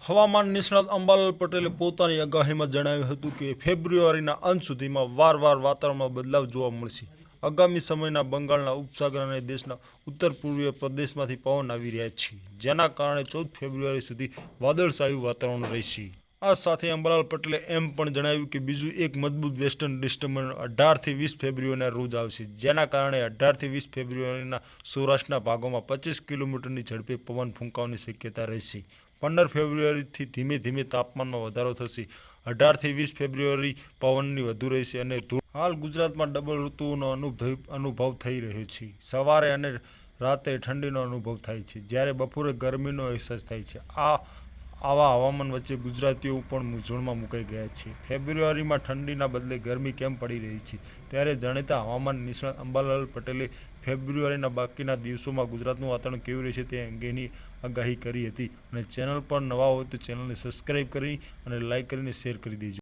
હવામાન નિષ્ણાત અંબાલાલ પટેલે પોતાની આગાહીમાં જણાવ્યું હતું કે ફેબ્રુઆરીના અંત સુધીમાં વારંવાર વાતાવરણમાં બદલાવ જોવા મળશે। આગામી સમયમાં બંગાળના ઉપસાગર અને દેશના ઉત્તર પૂર્વીય પ્રદેશમાંથી પવન આવી રહ્યા છે, જેના કારણે 14 ફેબ્રુઆરી સુધી વાદળછાયું વાતાવરણ રહેશે। આ સાથે અંબાલાલ પટેલે એમ પણ જણાવ્યું કે બીજું એક મજબૂત વેસ્ટર્ન ડિસ્ટર્બન્સ 18 થી 20 ફેબ્રુઆરીના રોજ આવશે, જેના કારણે 18 થી 20 ફેબ્રુઆરીના સૌરાષ્ટ્રના ભાગોમાં 25 કિલોમીટરની ઝડપે પવન ફૂંકાવાની શક્યતા રહેશે। 15 ફેબ્રુઆરીથી ધીમે ધીમે તાપમાનમાં વધારો થશે। 18 થી 20 ફેબ્રુઆરી પવનની વધુ રહેશે અને હાલ ગુજરાતમાં ડબલ ઋતુઓનો અનુભવ થઈ રહ્યો છે। સવારે અને રાતે ઠંડીનો અનુભવ થાય છે, જ્યારે બપોરે ગરમીનો અહેસાસ થાય છે। આવા હવામાન વચ્ચે ગુજરાતીઓ પણ મૂંઝવણમાં મુકાઈ ગયા છે। ફેબ્રુઆરીમાં ઠંડીના બદલે ગરમી કેમ પડી રહી છે, ત્યારે જાણીતા હવામાન નિષ્ણાત અંબાલાલ પટેલે ફેબ્રુઆરીના બાકીના દિવસોમાં ગુજરાતનું વાતાવરણ કેવું રહેશે તે અંગેની આગાહી કરી હતી। અને ચેનલ પર નવા હોય તો ચેનલને સબસ્ક્રાઈબ કરી અને લાઇક કરીને શેર કરી દેજો।